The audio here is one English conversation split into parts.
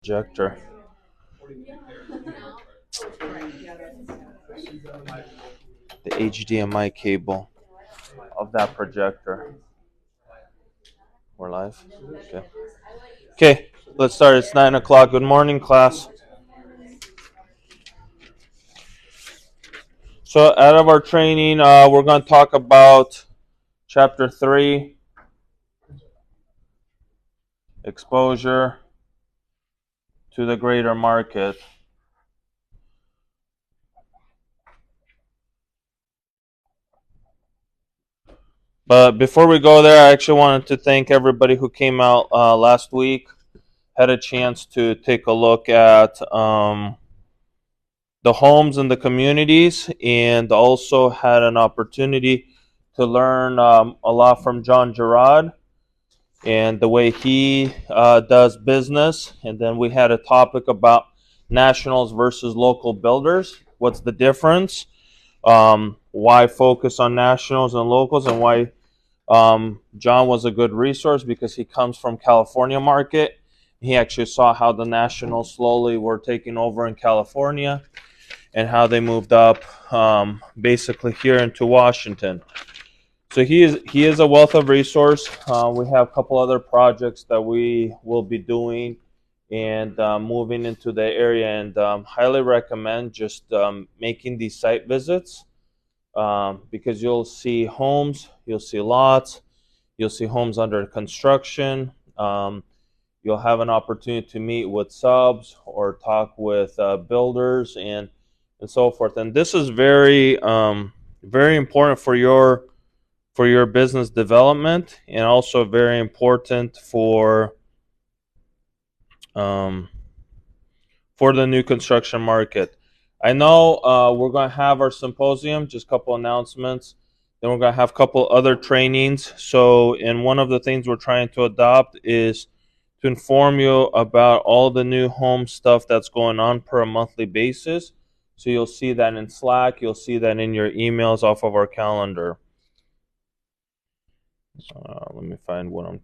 Projector. The HDMI cable of that projector. We're live. Okay. Okay. Let's start. It's 9 o'clock. Good morning, class. So, out of our training, we're going to talk about chapter 3, exposure to the greater market. But before we go there, I actually wanted to thank everybody who came out last week, had a chance to take a look at the homes and the communities, and also had an opportunity to learn a lot from John Gerard and the way he does business. And then we had a topic about nationals versus local builders. What's the difference? Why focus on nationals and locals, and why John was a good resource because he comes from California market. He actually saw how the nationals slowly were taking over in California and how they moved up basically here into Washington. So he is a wealth of resource. We have a couple other projects that we will be doing and moving into the area, and highly recommend just making these site visits because you'll see homes, you'll see lots, you'll see homes under construction. You'll have an opportunity to meet with subs or talk with builders and so forth. And this is very very important for your business development, and also very important for the new construction market. I know we're going to have our symposium, just a couple announcements. Then we're going to have a couple other trainings. So, and one of the things we're trying to adopt is to inform you about all the new home stuff that's going on per a monthly basis. So you'll see that in Slack. You'll see that in your emails off of our calendar. Let me find where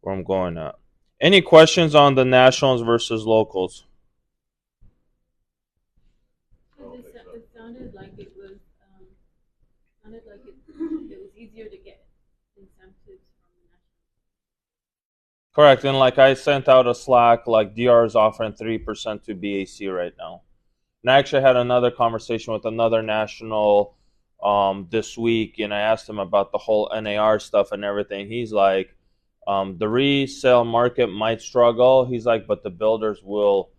I'm going at. Any questions on the nationals versus locals? It sounded like it was easier to get incentives from the national. Correct. And like I sent out a Slack, like DR is offering 3% to BAC right now. And I actually had another conversation with another national this week, and I asked him about the whole NAR stuff and everything. He's like, the resale market might struggle. He's like, but the builders will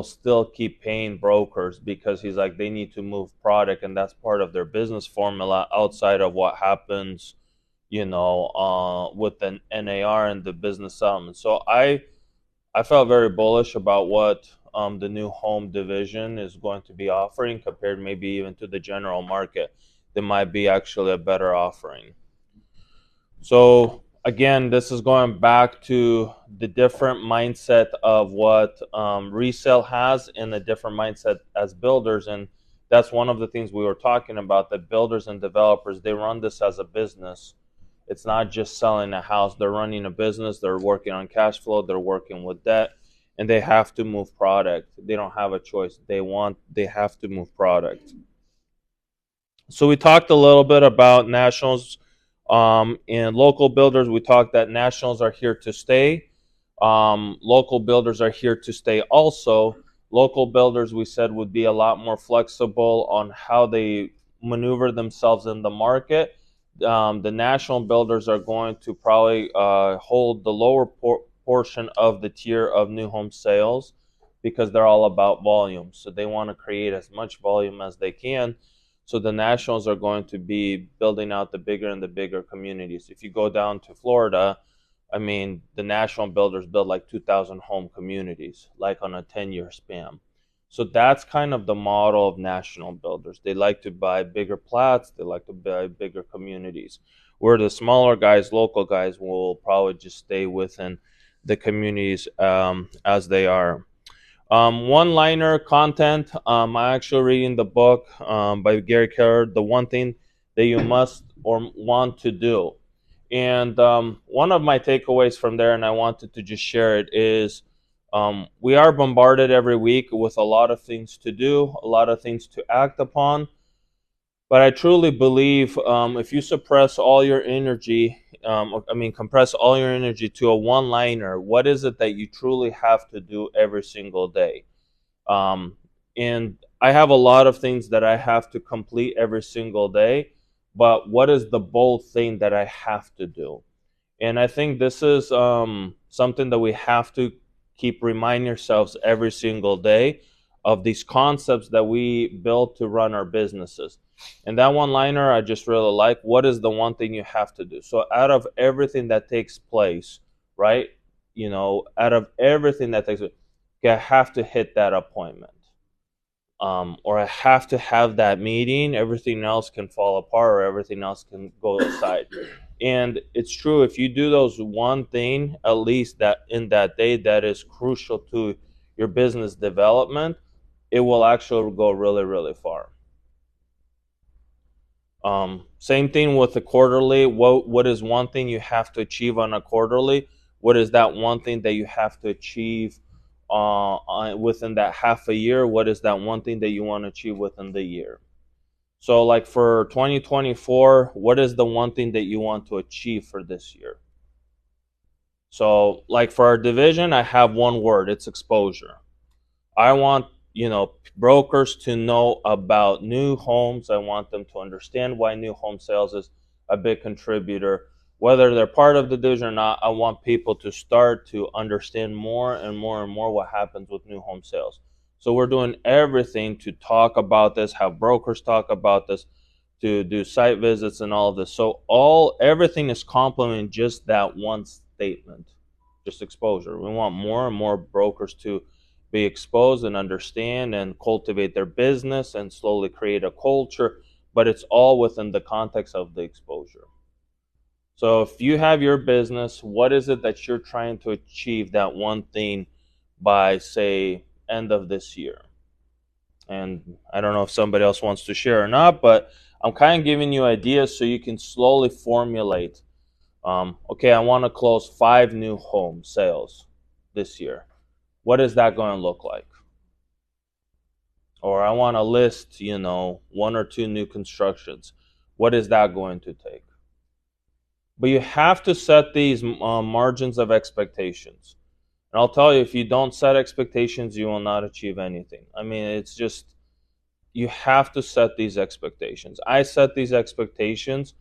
still keep paying brokers because he's like, they need to move product, and that's part of their business formula outside of what happens, with the NAR and the business settlement. So I felt very bullish about what the new home division is going to be offering compared maybe even to the general market. There might be actually a better offering. So again, this is going back to the different mindset of what resale has and the different mindset as builders. And that's one of the things we were talking about, that builders and developers, they run this as a business. It's not just selling a house. They're running a business. They're working on cash flow. They're working with debt, and they have to move product. They don't have a choice. They have to move product. So we talked a little bit about nationals and local builders. We talked that nationals are here to stay. Local builders are here to stay also. Local builders, we said, would be a lot more flexible on how they maneuver themselves in the market. The national builders are going to probably hold the lower portion of the tier of new home sales because they're all about volume. So they want to create as much volume as they can. So the nationals are going to be building out the bigger and the bigger communities. If you go down to Florida, I mean, the national builders build like 2,000 home communities, like on a 10-year span. So that's kind of the model of national builders. They like to buy bigger plots. They like to buy bigger communities. Where the smaller guys, local guys, will probably just stay within the communities as they are. One-liner content. I'm actually reading the book by Gary Keller, The One Thing That You Must or Want to Do. And one of my takeaways from there, and I wanted to just share it, is We are bombarded every week with a lot of things to do, a lot of things to act upon. But I truly believe if you suppress all your energy, compress all your energy to a one liner, what is it that you truly have to do every single day? Um, and I have a lot of things that I have to complete every single day, but what is the bold thing that I have to do? And I think this is something that we have to keep reminding ourselves every single day of these concepts that we build to run our businesses. And that one liner I just really like. What is the one thing you have to do? So, out of everything that takes place, right? Out of everything that takes place, okay, I have to hit that appointment. Or I have to have that meeting. Everything else can fall apart, or everything else can go aside. And it's true, if you do those one thing at least that in that day that is crucial to your business development, it will actually go really, really far. Same thing with the quarterly. What is one thing you have to achieve on a quarterly? What is that one thing that you have to achieve within that half a year? What is that one thing that you want to achieve within the year? So, like for 2024, what is the one thing that you want to achieve for this year? So, like for our division, I have one word, it's exposure. I want, brokers to know about new homes. I want them to understand why new home sales is a big contributor. Whether they're part of the division or not, I want people to start to understand more and more and more what happens with new home sales. So we're doing everything to talk about this, have brokers talk about this, to do site visits and all of this. So everything is complementing just that one statement, just exposure. We want more and more brokers to be exposed and understand and cultivate their business and slowly create a culture, but it's all within the context of the exposure. So if you have your business, what is it that you're trying to achieve that one thing by, say, end of this year? And I don't know if somebody else wants to share or not, but I'm kind of giving you ideas so you can slowly formulate. Okay, I want to close 5 new home sales this year. What is that going to look like? Or I want to list, 1 or 2 new constructions. What is that going to take? But you have to set these margins of expectations. And I'll tell you, if you don't set expectations, you will not achieve anything. I mean, it's just, you have to set these expectations. I set these expectations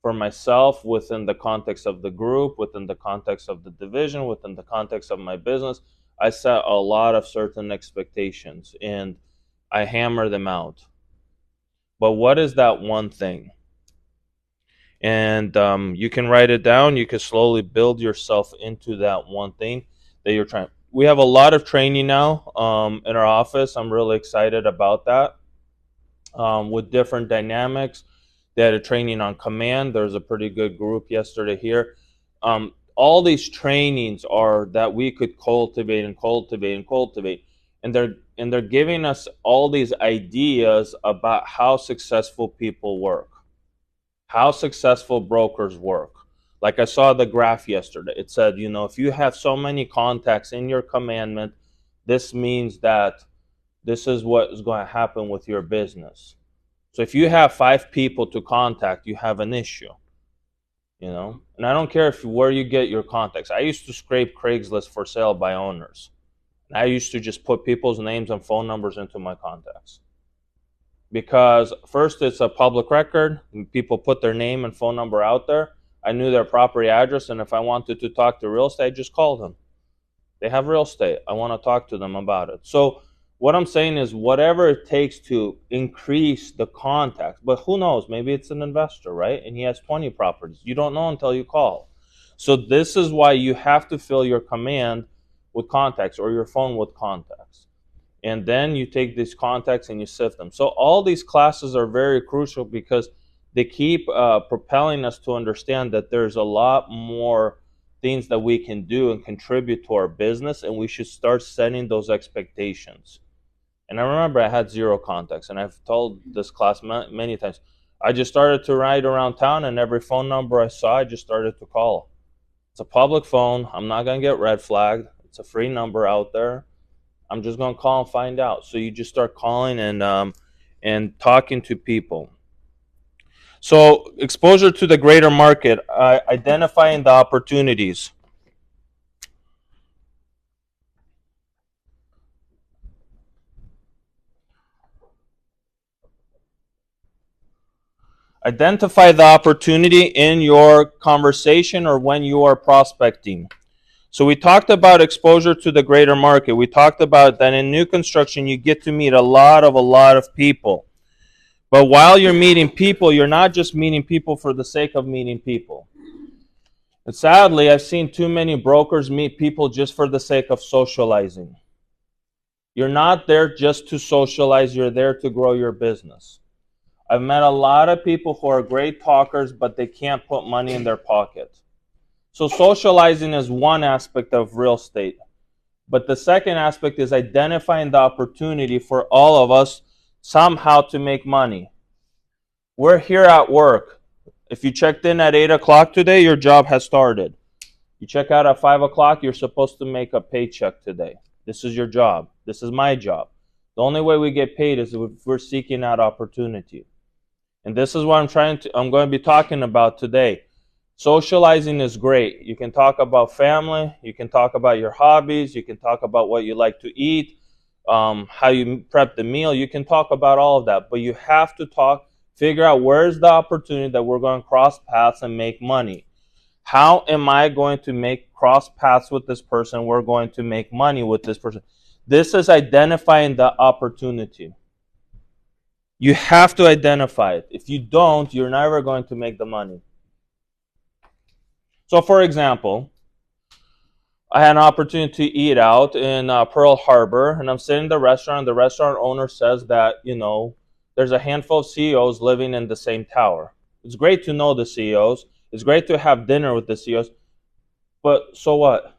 for myself within the context of the group, within the context of the division, within the context of my business. I set a lot of certain expectations and I hammer them out. But what is that one thing? And you can write it down. You can slowly build yourself into that one thing that you're trying. We have a lot of training now in our office. I'm really excited about that. With different dynamics, they had a training on command. There's a pretty good group yesterday here. All these trainings are that we could cultivate and cultivate and cultivate, and they're giving us all these ideas about how successful people work, how successful brokers work. Like I saw the graph yesterday. It said, if you have so many contacts in your commandment, this means that this is what is going to happen with your business. So if you have 5 people to contact, you have an issue. And I don't care where you get your contacts. I used to scrape Craigslist for sale by owners. And I used to just put people's names and phone numbers into my contacts. Because first, it's a public record, and people put their name and phone number out there. I knew their property address, and if I wanted to talk to real estate, I just called them. They have real estate. I want to talk to them about it. So what I'm saying is whatever it takes to increase the contacts. But who knows? Maybe it's an investor, right? And he has 20 properties. You don't know until you call. So this is why you have to fill your command with contacts or your phone with contacts. And then you take these contacts and you sift them. So all these classes are very crucial because they keep propelling us to understand that there's a lot more things that we can do and contribute to our business, and we should start setting those expectations. And I remember I had 0 contacts, and I've told this class many times. I just started to ride around town, and every phone number I saw, I just started to call. It's a public phone. I'm not going to get red flagged. It's a free number out there. I'm just gonna call and find out. So you just start calling and talking to people. So exposure to the greater market, identifying the opportunities. Identify the opportunity in your conversation or when you are prospecting. So we talked about exposure to the greater market. We talked about that in new construction you get to meet a lot of people. But while you're meeting people, you're not just meeting people for the sake of meeting people. And sadly, I've seen too many brokers meet people just for the sake of socializing. You're not there just to socialize, you're there to grow your business. I've met a lot of people who are great talkers, but they can't put money in their pocket. So socializing is one aspect of real estate. But the second aspect is identifying the opportunity for all of us somehow to make money. We're here at work. If you checked in at 8 o'clock today, your job has started. You check out at 5 o'clock, you're supposed to make a paycheck today. This is your job. This is my job. The only way we get paid is if we're seeking out opportunity. And this is what I'm going to be talking about today. Socializing is great. You can talk about family. You can talk about your hobbies. You can talk about what you like to eat, how you prep the meal. You can talk about all of that. But you have to figure out where's the opportunity that we're going to cross paths and make money. How am I going to cross paths with this person? We're going to make money with this person. This is identifying the opportunity. You have to identify it. If you don't, you're never going to make the money. So, for example, I had an opportunity to eat out in Pearl Harbor, and I'm sitting in the restaurant, and the restaurant owner says that, there's a handful of CEOs living in the same tower. It's great to know the CEOs. It's great to have dinner with the CEOs. But so what?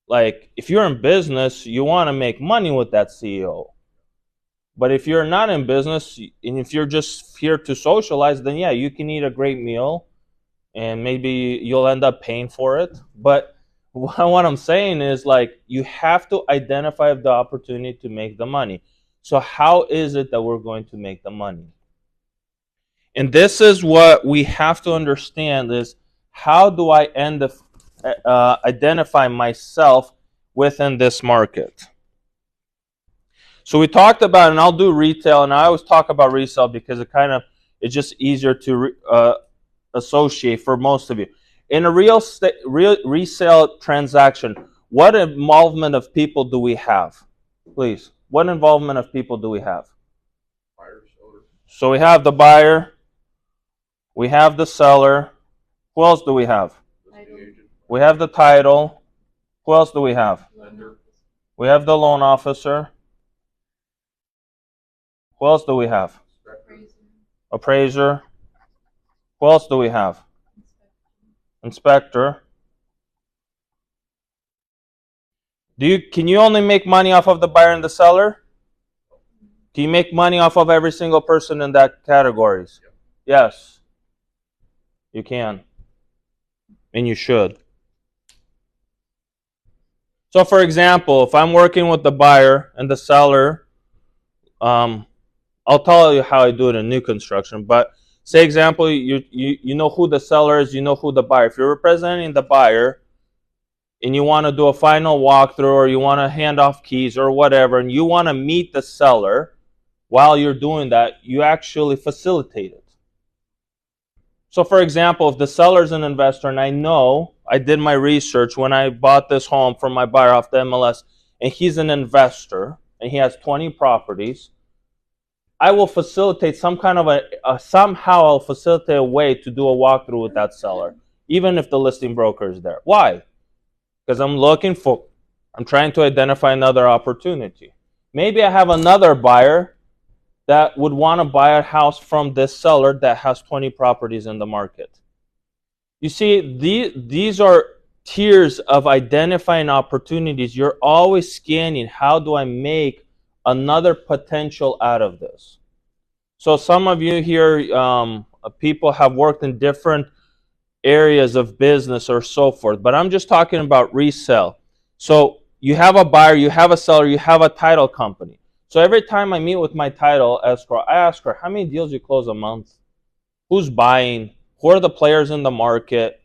Like, if you're in business, you want to make money with that CEO. But if you're not in business, and if you're just here to socialize, then yeah, you can eat a great meal, and maybe you'll end up paying for it. But what I'm saying is, like, you have to identify the opportunity to make the money. So how is it that we're going to make the money? And this is what we have to understand is, how do I identify myself within this market? So we talked about, and I'll do retail, and I always talk about resale because it's just easier to associate for most of you. In a resale transaction, what involvement of people do we have? Please, what involvement of people do we have? So we have the buyer, we have the seller. Who else do we have? We have the title. Who else do we have? We have the loan officer. Who else do we have? Appraiser. Who else do we have? Inspector. Can you only make money off of the buyer and the seller? Can you make money off of every single person in that categories? Yes. You can. And you should. So for example, if I'm working with the buyer and the seller, I'll tell you how I do it in new construction, but say example, you know who the seller is, you know who the buyer. If you're representing the buyer and you want to do a final walkthrough, or you want to hand off keys or whatever, and you want to meet the seller while you're doing that, you actually facilitate it. So for example, if the seller's an investor, and I did my research when I bought this home from my buyer off the MLS, and he's an investor and he has 20 properties, I will facilitate somehow I'll facilitate a way to do a walkthrough with that seller, even if the listing broker is there. Why? Because I'm trying to identify another opportunity. Maybe I have another buyer that would want to buy a house from this seller that has 20 properties in the market. You see, these are tiers of identifying opportunities. You're always scanning, how do I make another potential out of this? So some of you here, people have worked in different areas of business or so forth, but I'm just talking about resale. So you have a buyer, you have a seller, you have a title company. So every time I meet with my title escrow, I ask her, how many deals you close a month? Who's buying? Who are the players in the market?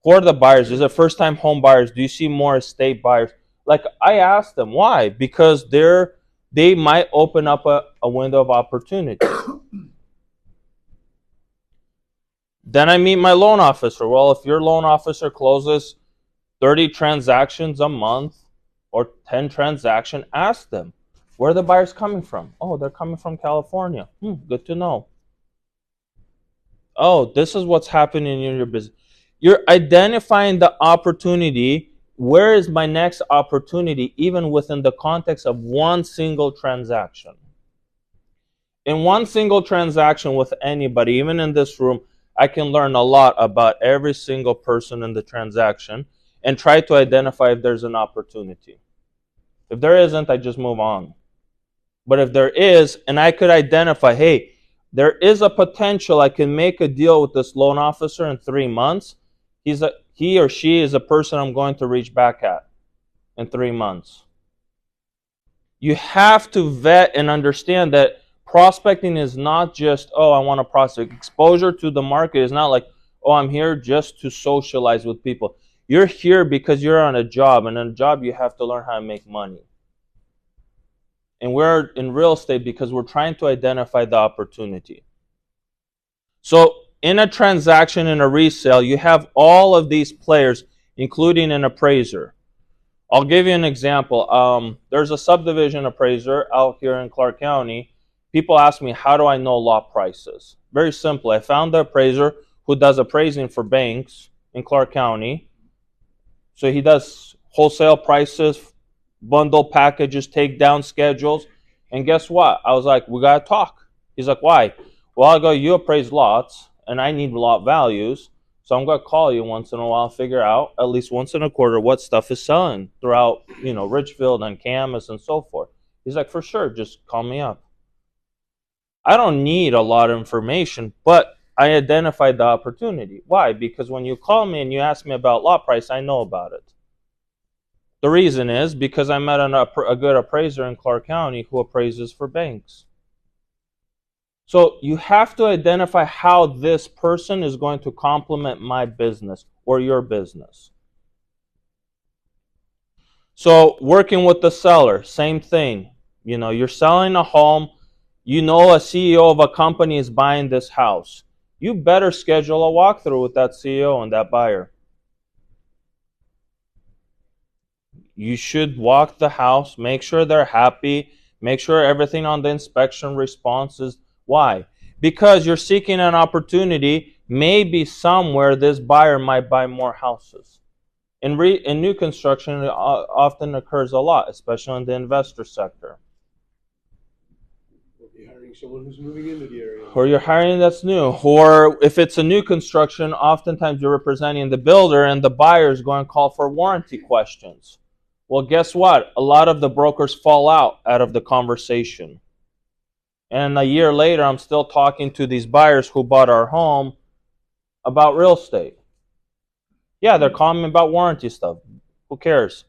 Who are the buyers? Is it first time home buyers? Do you see more estate buyers? Like I ask them, why? Because they might open up a window of opportunity. Then I meet my loan officer. Well, if your loan officer closes 30 transactions a month or 10 transactions, ask them, where are the buyers coming from? Oh, they're coming from California. Good to know. Oh, this is what's happening in your business. You're identifying the opportunity. Where is my next opportunity, even within the context of one single transaction? In one single transaction with anybody, even in this room, I can learn a lot about every single person in the transaction and try to identify if there's an opportunity. If there isn't, I just move on. But if there is, and I could identify, hey, there is a potential I can make a deal with this loan officer in 3 months, he or she is a person I'm going to reach back at in 3 months. You have to vet and understand that prospecting is not just, oh, I want to prospect. Exposure to the market is not like, oh, I'm here just to socialize with people. You're here because you're on a job, and on a job you have to learn how to make money. And we're in real estate because we're trying to identify the opportunity. So in a transaction, in a resale, you have all of these players, including an appraiser. I'll give you an example. There's a subdivision appraiser out here in Clark County. People ask me, how do I know lot prices? Very simple. I found the appraiser who does appraising for banks in Clark County. So he does wholesale prices, bundle packages, takedown schedules. And guess what? I was like, we got to talk. He's like, why? Well, I go, you appraise lots, and I need lot values. So I'm going to call you once in a while and figure out, at least once in a quarter, what stuff is selling throughout, Richfield and Camas and so forth. He's like, for sure, just call me up. I don't need a lot of information, but I identified the opportunity. Why? Because when you call me and you ask me about lot price, I know about it. The reason is because I met a good appraiser in Clark County who appraises for banks. So you have to identify how this person is going to complement my business or your business. So working with the seller, same thing. You're selling a home. A CEO of a company is buying this house. You better schedule a walkthrough with that CEO and that buyer. You should walk the house, make sure they're happy, make sure everything on the inspection response is. Why? Because you're seeking an opportunity. Maybe somewhere this buyer might buy more houses. In new construction, it often occurs a lot, especially in the investor sector. Or you're hiring someone who's moving into the area. Or you're hiring that's new. Or if it's a new construction, oftentimes you're representing the builder and the buyer is going to call for warranty questions. Well, guess what? A lot of the brokers fall out of the conversation. And a year later, I'm still talking to these buyers who bought our home about real estate. Yeah, they're calling me about warranty stuff. Who cares?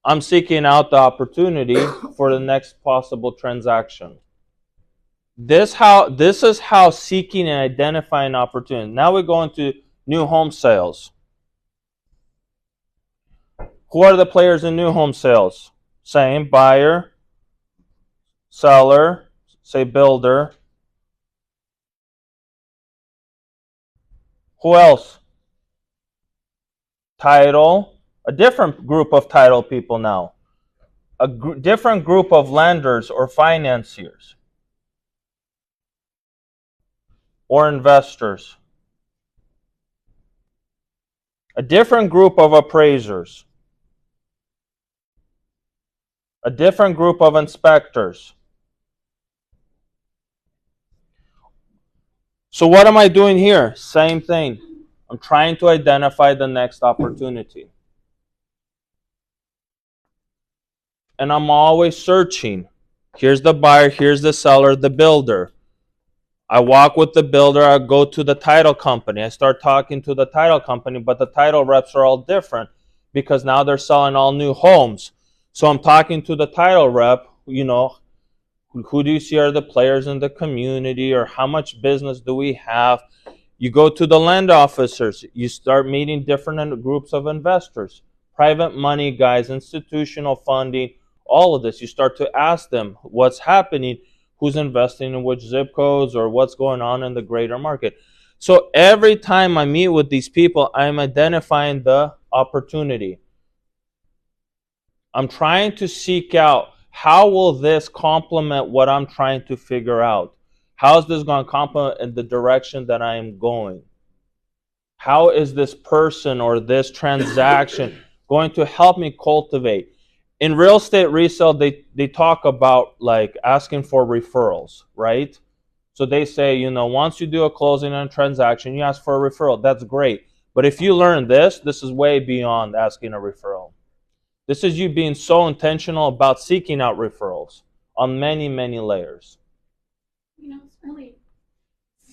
I'm seeking out the opportunity for the next possible transaction. This is how seeking and identifying opportunity. Now we go into new home sales. Who are the players in new home sales? Same, buyer, seller, say builder. Who else? Title. A different group of title people now. A different group of lenders or financiers. Or investors. A different group of appraisers. A different group of inspectors. So what am I doing here? Same thing. I'm trying to identify the next opportunity. And I'm always searching. Here's the buyer, here's the seller, the builder. I walk with the builder, I go to the title company, I start talking to the title company, but the title reps are all different because now they're selling all new homes. So I'm talking to the title rep, who do you see are the players in the community, or how much business do we have? You go to the land officers, you start meeting different groups of investors, private money guys, institutional funding, all of this. You start to ask them what's happening, who's investing in which zip codes, or what's going on in the greater market. So every time I meet with these people, I'm identifying the opportunity. I'm trying to seek out, how will this complement what I'm trying to figure out? How is this going to complement in the direction that I am going? How is this person or this transaction going to help me cultivate? In real estate resale, they talk about like asking for referrals, right? So they say, once you do a closing and a transaction, you ask for a referral. That's great. But if you learn this is way beyond asking a referral. This is you being so intentional about seeking out referrals on many, many layers. This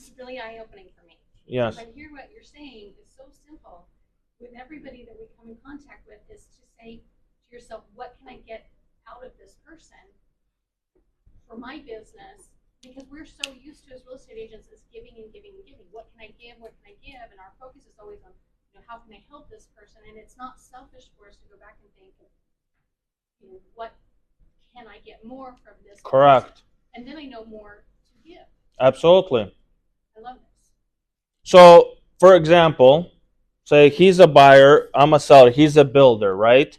is really eye-opening for me. Yes. I hear what you're saying is so simple. With everybody that we come in contact with, is to say to yourself, what can I get out of this person for my business? Because we're so used to, as real estate agents, is giving and giving and giving. What can I give? What can I give? And our focus is always on, how can I help this person? And it's not selfish for us to go back and think, what can I get more from this Correct. person? And then I know more to give. Absolutely. I love this. So, for example, say he's a buyer, I'm a seller, he's a builder, right?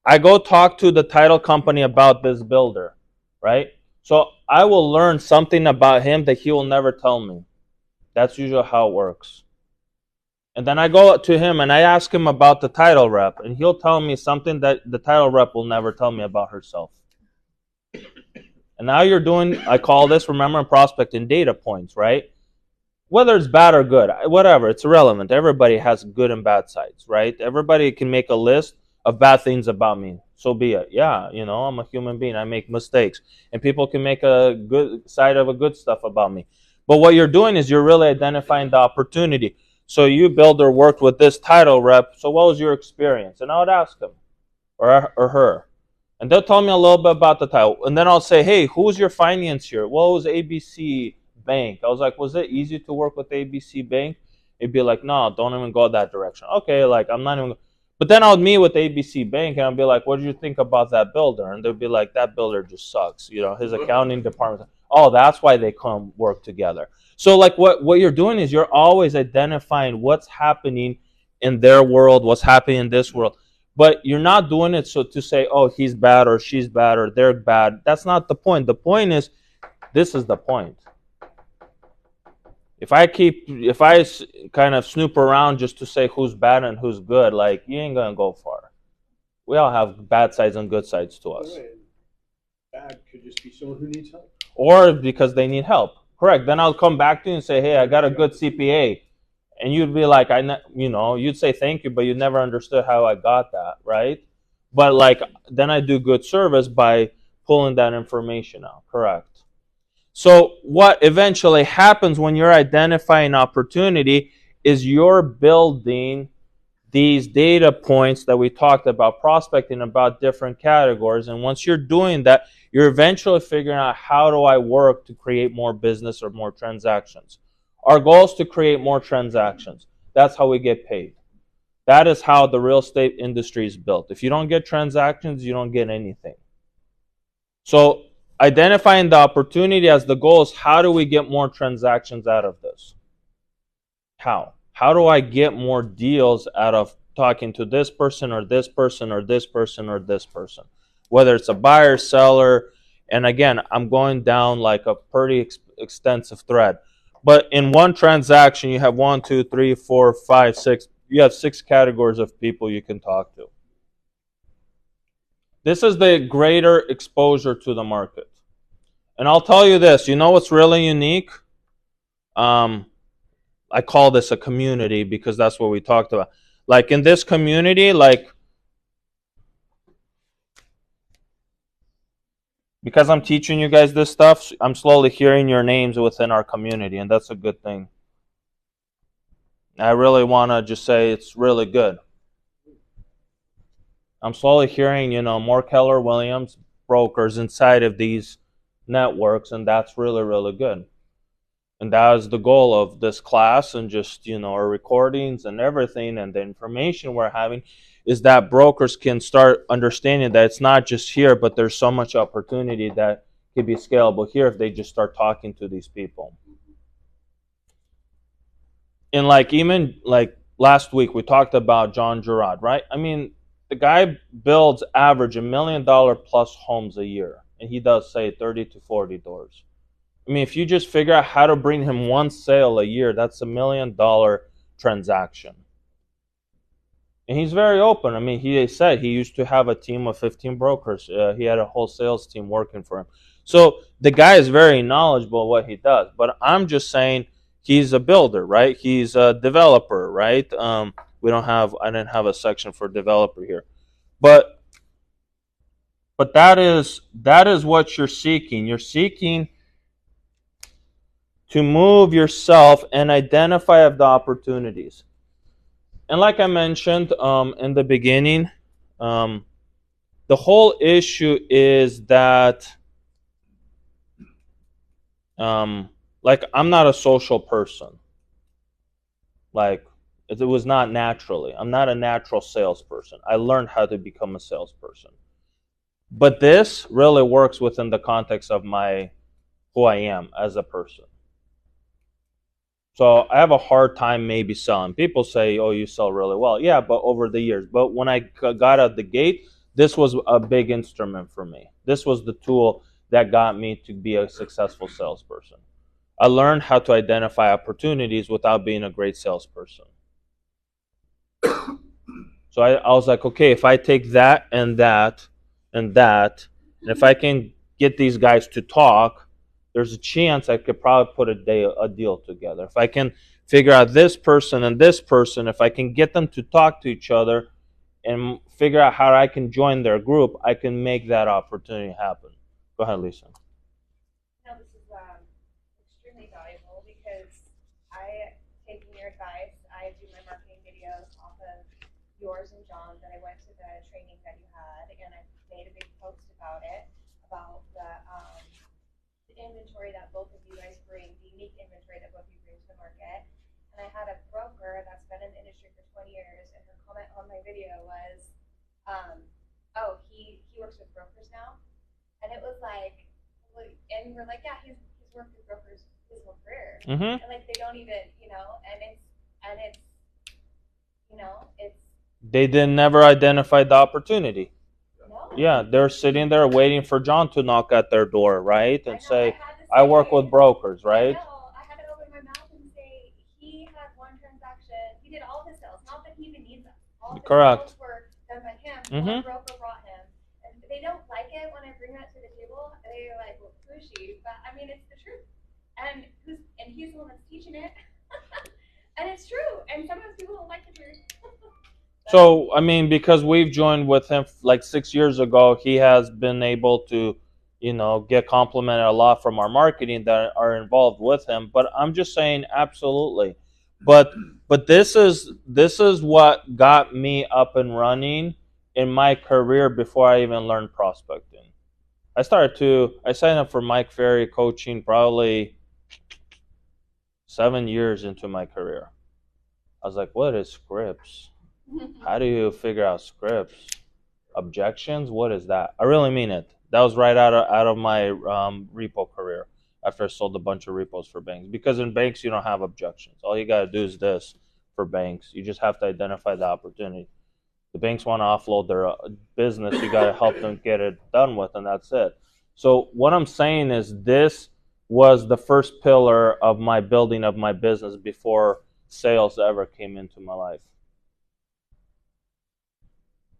I go talk to the title company about this builder, right? So I will learn something about him that he will never tell me. That's usually how it works. And then I go to him and I ask him about the title rep, and he'll tell me something that the title rep will never tell me about herself. And now you're doing, I call this, remembering prospecting, data points, right? Whether it's bad or good, whatever, it's irrelevant. Everybody has good and bad sides, right? Everybody can make a list of bad things about me. So be it. Yeah, I'm a human being. I make mistakes. And people can make a good side of a good stuff about me. But what you're doing is you're really identifying the opportunity. So you, builder, worked with this title rep. So what was your experience? And I would ask him or her. And they'll tell me a little bit about the title. And then I'll say, hey, who's your financier? Well, it was ABC Bank. I was like, was it easy to work with ABC Bank? It'd be like, no, don't even go that direction. Okay, like I'm not even. But then I would meet with ABC Bank and I'd be like, what did you think about that builder? And they'd be like, that builder just sucks. His accounting department. Oh, that's why they come work together. So like what you're doing is you're always identifying what's happening in their world, what's happening in this world. But you're not doing it so to say, oh, he's bad or she's bad or they're bad. That's not the point. The point is, this is the point. If I kind of snoop around just to say who's bad and who's good, like, you ain't gonna go far. We all have bad sides and good sides to us. Right. Bad could just be someone who needs help. Or because they need help. Correct. Then I'll come back to you and say, hey, I got a good CPA. And you'd be like, you'd say thank you, but you never understood how I got that, right? But like, then I do good service by pulling that information out. Correct. So what eventually happens when you're identifying opportunity is you're building these data points that we talked about, prospecting about different categories. And once you're doing that, you're eventually figuring out, how do I work to create more business or more transactions? Our goal is to create more transactions. That's how we get paid. That is how the real estate industry is built. If you don't get transactions, you don't get anything. So identifying the opportunity as the goal is, how do we get more transactions out of this? How? How do I get more deals out of talking to this person or this person or this person or this person? Whether it's a buyer, seller, and again, I'm going down like a pretty extensive thread. But in one transaction, you have 1, 2, 3, 4, 5, 6. You have 6 categories of people you can talk to. This is the greater exposure to the market. And I'll tell you this, what's really unique? I call this a community because that's what we talked about. Like in this community, like Because I'm teaching you guys this stuff, I'm slowly hearing your names within our community, and that's a good thing. I really want to just say it's really good. I'm slowly hearing, more Keller Williams brokers inside of these networks, and that's really, really good. And that is the goal of this class and just, our recordings and everything and the information we're having is that brokers can start understanding that it's not just here, but there's so much opportunity that could be scalable here if they just start talking to these people. And even last week, we talked about John Gerard, right? I mean, the guy builds average $1 million plus homes a year, and he does say 30 to 40 doors. I mean, if you just figure out how to bring him one sale a year, that's $1 million transaction. And he's very open. I mean, he said he used to have a team of 15 brokers. He had a whole sales team working for him. So the guy is very knowledgeable of what he does. But I'm just saying he's a builder, right? He's a developer, right? I didn't have a section for developer here. But that is what you're seeking. You're seeking to move yourself and identify the opportunities. And like I mentioned in the beginning, the whole issue is that I'm not a social person. It was not naturally. I'm not a natural salesperson. I learned how to become a salesperson. But this really works within the context of who I am as a person. So I have a hard time maybe selling. People say, oh, you sell really well. Yeah, but over the years. But when I got out the gate, this was a big instrument for me. This was the tool that got me to be a successful salesperson. I learned how to identify opportunities without being a great salesperson. So I was like, okay, if I take that and that and that, and if I can get these guys to talk, there's a chance I could probably put a deal together. If I can figure out this person and this person, if I can get them to talk to each other and figure out how I can join their group, I can make that opportunity happen. Go ahead, Lisa. No, this is extremely valuable because taking your advice, I do my marketing videos off of yours and John's, and I went to the training that you had, and I made a big post about it, about the inventory that both of you guys bring, the unique inventory that both of you bring to the market. And I had a broker that's been in the industry for 20 years, and her comment on my video was, oh, he works with brokers now. And it was like, and we're like, yeah, he's worked with brokers his whole career. Mm-hmm. And they don't even, and it's They never identified the opportunity. no. Yeah, they're sitting there waiting for John to knock at their door, right? And say, I work with brokers, right? I had to open my mouth and say he had one transaction. He did all his sales, not that he even needs them. All his Correct. sales were done by him. Mm-hmm. One broker brought him, and they don't like it when I bring that to the table. They're like, "Well, who is she?" But I mean, it's the truth, and he's the one that's teaching it, and it's true. And sometimes people don't like the truth. So, I mean, because we've joined with him like 6 years ago, he has been able to, get complimented a lot from our marketing that are involved with him. But I'm just saying, absolutely. But this is what got me up and running in my career before I even learned prospecting. I signed up for Mike Ferry coaching probably 7 years into my career. I was like, what is scripts? How do you figure out scripts? Objections? What is that? I really mean it. That was right out of my repo career after I sold a bunch of repos for banks. Because in banks, you don't have objections. All you got to do is this for banks. You just have to identify the opportunity. The banks want to offload their business. You got to help them get it done with, and that's it. So what I'm saying is this was the first pillar of my building of my business before sales ever came into my life.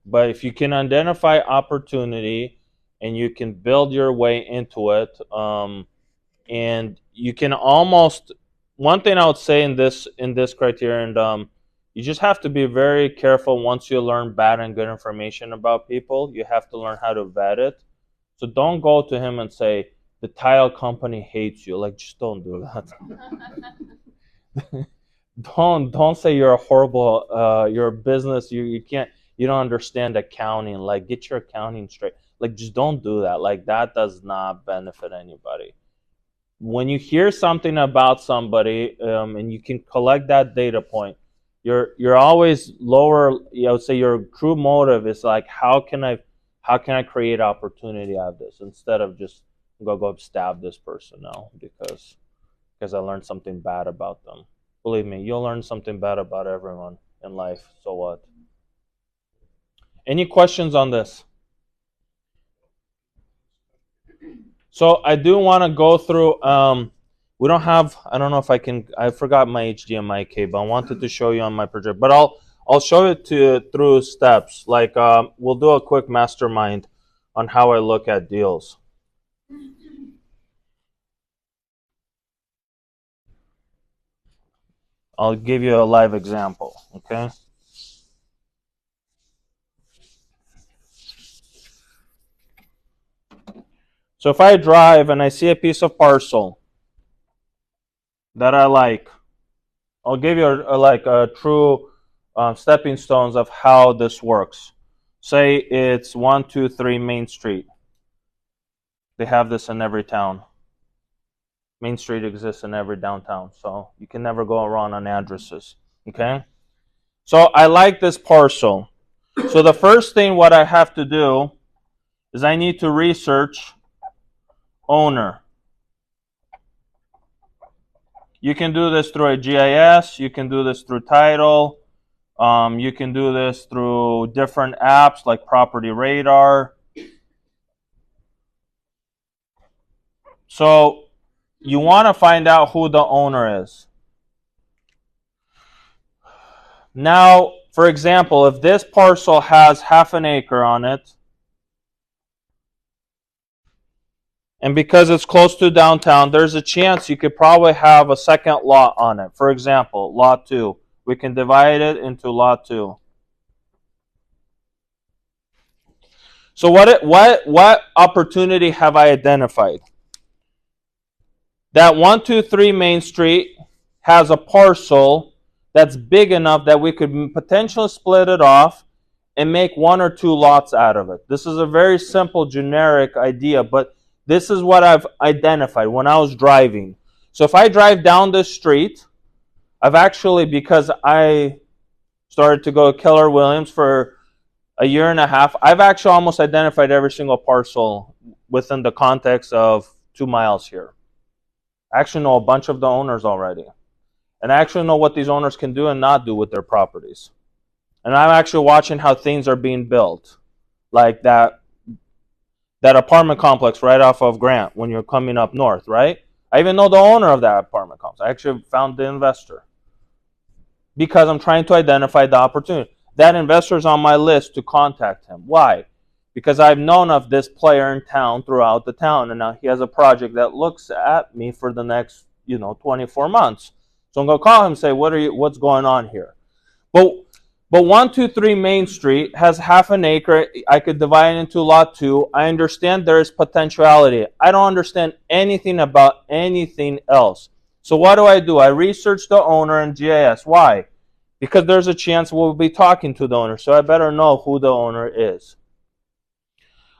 But if you can identify opportunity and you can build your way into it, and you can almost, one thing I would say in this criteria, and you just have to be very careful once you learn bad and good information about people. You have to learn how to vet it. So don't go to him and say, the title company hates you. Like, just don't do that. Don't say you're a horrible, you're a business, you don't understand accounting. Like, get your accounting straight. Like, just don't do that. Like, that does not benefit anybody. When you hear something about somebody, and you can collect that data point, you're always lower. I would say your true motive is like, how can I create opportunity out of this, instead of just go stab this person now because I learned something bad about them. Believe me, you'll learn something bad about everyone in life. So what? Any questions on this? So I do want to go through. We don't have. I don't know if I can. I forgot my HDMI cable. I wanted to show you on my projector, but I'll show it to you through steps. Like, we'll do a quick mastermind on how I look at deals. I'll give you a live example. Okay. So if I drive and I see a piece of parcel that I like, I'll give you a true stepping stones of how this works. Say it's 123 Main Street. They have this in every town. Main Street exists in every downtown, so you can never go wrong on addresses. Okay? So I like this parcel. So the first thing what I have to do is I need to research owner. You can do this through a GIS. You can do this through title. You can do this through different apps like Property Radar. So you want to find out who the owner is. Now, for example, if this parcel has half an acre on it, and because it's close to downtown, there's a chance you could probably have a second lot on it. For example, lot 2. We can divide it into lot 2. So what opportunity have I identified? That 123 Main Street has a parcel that's big enough that we could potentially split it off and make 1 or 2 lots out of it. This is a very simple, generic idea, but this is what I've identified when I was driving. So if I drive down this street, I've actually, because I started to go to Keller Williams for a year and a half, I've actually almost identified every single parcel within the context of 2 miles here. I actually know a bunch of the owners already. And I actually know what these owners can do and not do with their properties. And I'm actually watching how things are being built. Like that apartment complex right off of Grant when you're coming up north, right? I even know the owner of that apartment complex. I actually found the investor. Because I'm trying to identify the opportunity. That investor is on my list to contact him. Why? Because I've known of this player in town throughout the town, and now he has a project that looks at me for the next, 24 months. So I'm going to call him and say, what's going on here? But 123 Main Street has half an acre. I could divide it into lot 2. I understand there is potentiality. I don't understand anything about anything else. So what do? I research the owner in GIS. Why? Because there's a chance we'll be talking to the owner, so I better know who the owner is.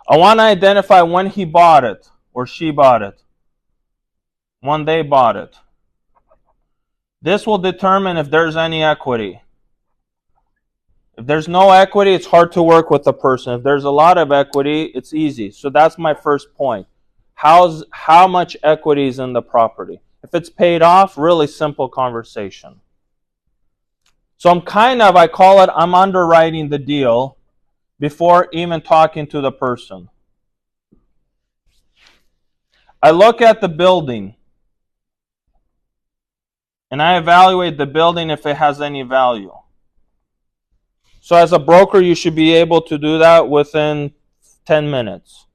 I want to identify when he bought it or she bought it, when they bought it. This will determine if there's any equity. If there's no equity, it's hard to work with the person. If there's a lot of equity, it's easy. So that's my first point. How much equity is in the property? If it's paid off, really simple conversation. So I'm underwriting the deal before even talking to the person. I look at the building and I evaluate the building if it has any value. So as a broker, you should be able to do that within 10 minutes.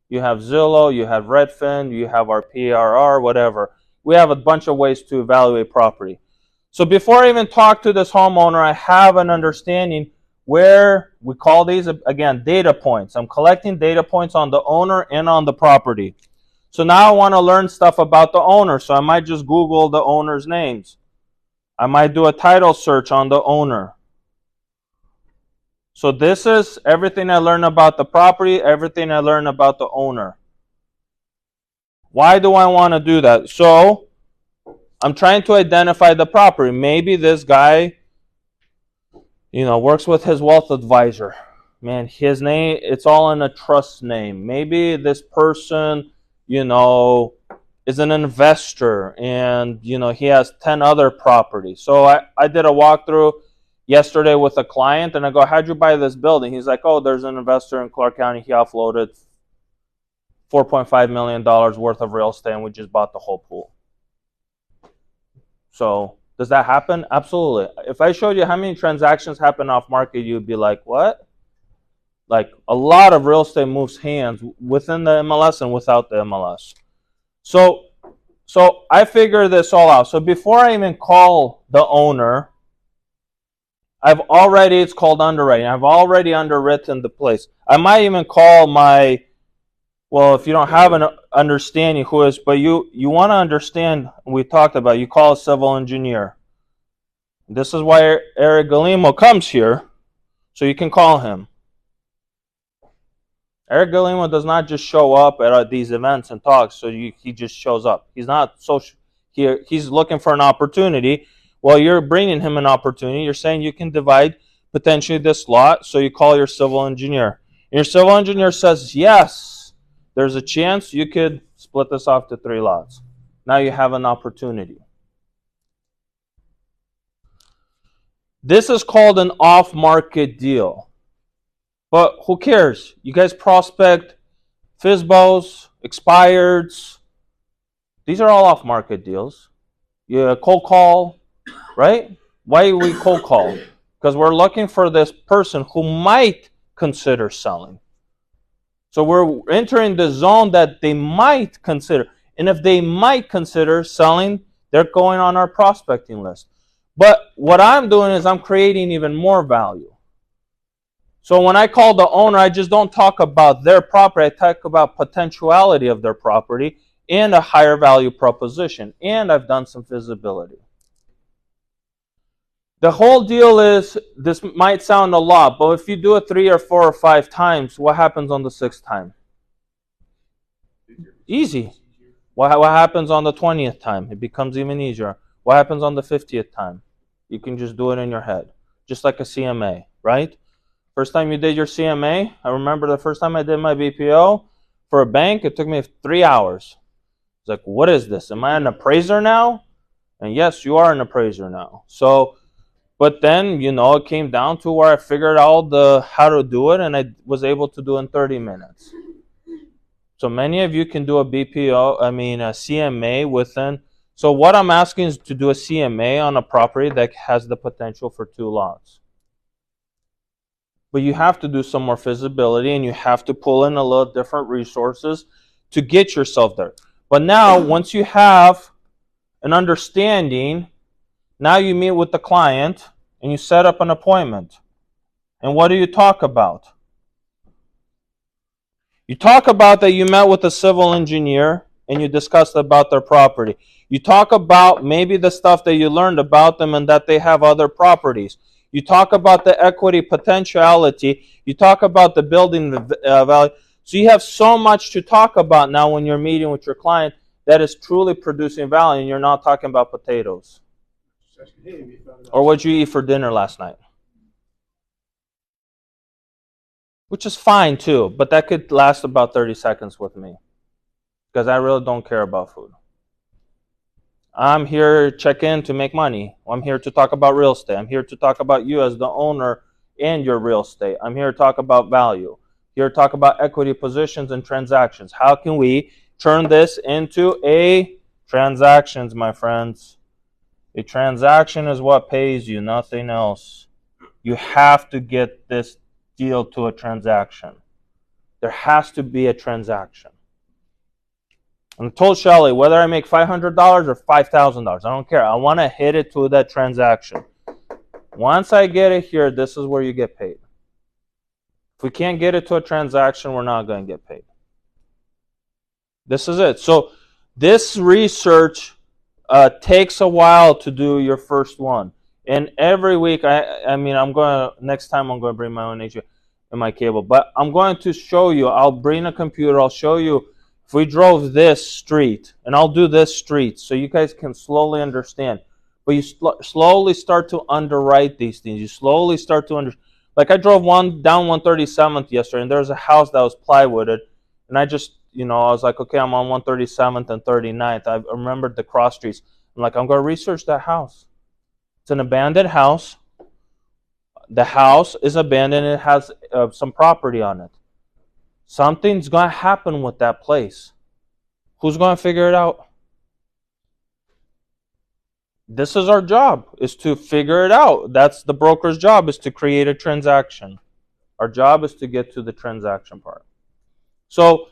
You have Zillow, you have Redfin, you have our PRR, whatever. We have a bunch of ways to evaluate property. So before I even talk to this homeowner, I have an understanding where we call these, again, data points. I'm collecting data points on the owner and on the property. So now I want to learn stuff about the owner. So I might just Google the owner's names. I might do a title search on the owner. So this is everything I learned about the property, everything I learned about the owner. Why do I want to do that? So I'm trying to identify the property. Maybe this guy, works with his wealth advisor. Man, his name, it's all in a trust name. Maybe this person, is an investor and, he has 10 other properties. So I did a walkthrough yesterday with a client and I go, how'd you buy this building? He's like, oh, there's an investor in Clark County. He offloaded $4.5 million worth of real estate and we just bought the whole pool. So does that happen? Absolutely. If I showed you how many transactions happen off market, you'd be like, what? Like a lot of real estate moves hands within the MLS and without the MLS. So I figure this all out. So before I even call the owner, it's called underwriting. I've already underwritten the place. I might even call if you don't have an understanding who is, but you want to understand, we talked about, you call a civil engineer. This is why Eric Galimo comes here, so you can call him. Eric Galimo does not just show up at these events and talks, so he just shows up. He's not social here. He's looking for an opportunity. Well, you're bringing him an opportunity. You're saying you can divide potentially this lot, so you call your civil engineer. And your civil engineer says, yes, there's a chance you could split this off to 3 lots. Now you have an opportunity. This is called an off-market deal. But who cares? You guys prospect FSBOs, expireds. These are all off-market deals. You cold call, right? Why do we cold call? Because we're looking for this person who might consider selling. So we're entering the zone that they might consider. And if they might consider selling, they're going on our prospecting list. But what I'm doing is I'm creating even more value. So when I call the owner, I just don't talk about their property. I talk about potentiality of their property and a higher value proposition. And I've done some visibility. The whole deal is, this might sound a lot, but if you do it 3 or 4 or 5 times, what happens on the 6th time? Easy. What happens on the 20th time? It becomes even easier. What happens on the 50th time? You can just do it in your head. Just like a CMA, right? First time you did your CMA, I remember the first time I did my BPO for a bank, it took me 3 hours. It's like, what is this? Am I an appraiser now? And yes, you are an appraiser now. So, but then, it came down to where I figured out how to do it, and I was able to do it in 30 minutes. So many of you can do a CMA within. So what I'm asking is to do a CMA on a property that has the potential for 2 lots. But you have to do some more feasibility, and you have to pull in a little different resources to get yourself there. But now, once you have an understanding, now you meet with the client and you set up an appointment. And what do you talk about? You talk about that you met with a civil engineer and you discussed about their property. You talk about maybe the stuff that you learned about them and that they have other properties. You talk about the equity potentiality. You talk about the building value. So you have so much to talk about now when you're meeting with your client that is truly producing value, and you're not talking about potatoes. Or what you eat for dinner last night. Which is fine too, but that could last about 30 seconds with me. Because I really don't care about food. I'm here to check in to make money. I'm here to talk about real estate. I'm here to talk about you as the owner and your real estate. I'm here to talk about value. Here to talk about equity positions and transactions. How can we turn this into a transactions, my friends? A transaction is what pays you, nothing else. You have to get this deal to a transaction. There has to be a transaction. I told Shelly, whether I make $500 or $5,000, I don't care. I want to hit it to that transaction. Once I get it here, this is where you get paid. If we can't get it to a transaction, we're not going to get paid. This is it. So this research takes a while to do your first one. And every week, next time I'm going to bring my own HDMI and my cable. But I'm going to show you, I'll bring a computer, I'll show you if we drove this street, and I'll do this street so you guys can slowly understand. But you slowly start to underwrite these things. You slowly start to like I drove down 137th yesterday, and there's a house that was plywooded, and I just, I was like, okay, I'm on 137th and 39th. I remembered the cross streets. I'm like, I'm going to research that house. It's an abandoned house. The house is abandoned. It has some property on it. Something's going to happen with that place. Who's going to figure it out? This is our job, is to figure it out. That's the broker's job, is to create a transaction. Our job is to get to the transaction part. So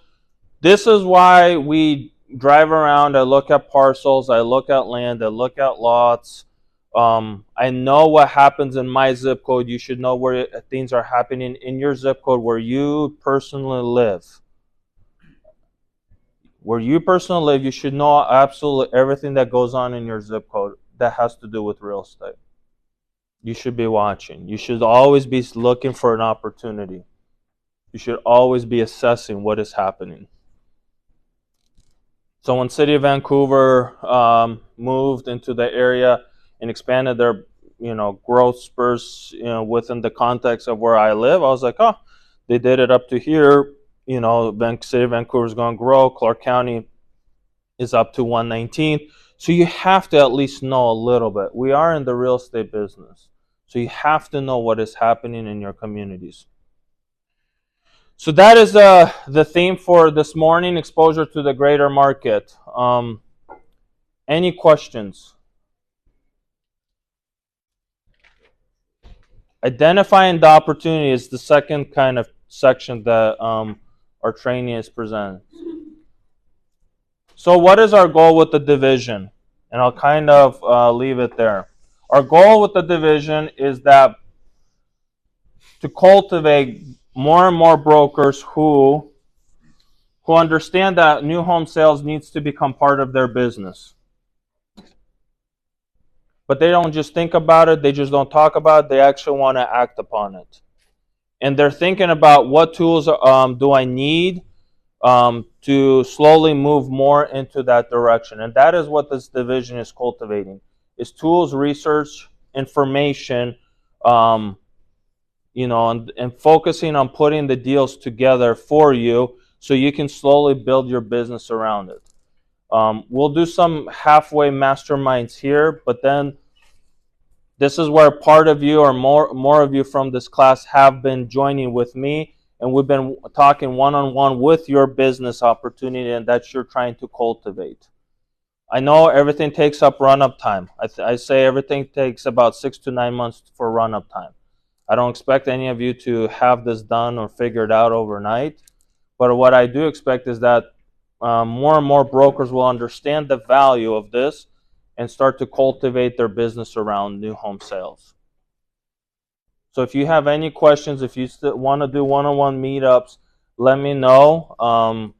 this is why we drive around. I look at parcels. I look at land. I look at lots. I know what happens in my zip code. You should know where things are happening in your zip code where you personally live. Where you personally live, you should know absolutely everything that goes on in your zip code that has to do with real estate. You should be watching. You should always be looking for an opportunity. You should always be assessing what is happening. So when City of Vancouver moved into the area and expanded their, growth spurs, within the context of where I live, I was like, oh, they did it up to here. City of Vancouver is going to grow. Clark County is up to 119. So you have to at least know a little bit. We are in the real estate business. So you have to know what is happening in your communities. So that is the theme for this morning, exposure to the greater market. Any questions? Identifying the opportunity is the second kind of section that our training is presented. So what is our goal with the division? And I'll kind of leave it there. Our goal with the division is that to cultivate more and more brokers who understand that new home sales needs to become part of their business. But they don't just think about it, they just don't talk about it, they actually want to act upon it. And they're thinking about what tools do I need to slowly move more into that direction. And that is what this division is cultivating, is tools, research, information, and focusing on putting the deals together for you so you can slowly build your business around it. We'll do some halfway masterminds here, but then this is where part of you or more of you from this class have been joining with me, and we've been talking one-on-one with your business opportunity, and that you're trying to cultivate. I know everything takes up run-up time. I say everything takes about 6 to 9 months for run-up time. I don't expect any of you to have this done or figured out overnight, but what I do expect is that more and more brokers will understand the value of this and start to cultivate their business around new home sales. So if you have any questions, if you still want to do one-on-one meetups, let me know.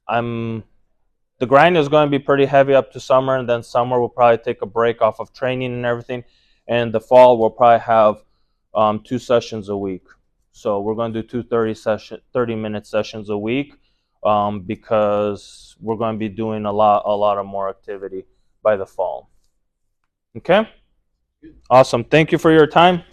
The grind is going to be pretty heavy up to summer, and then summer we'll probably take a break off of training and everything, and the fall we'll probably have 2 sessions a week. So we're going to do 2 30-minute sessions a week because we're going to be doing a lot of more activity by the fall. Okay? Awesome. Thank you for your time.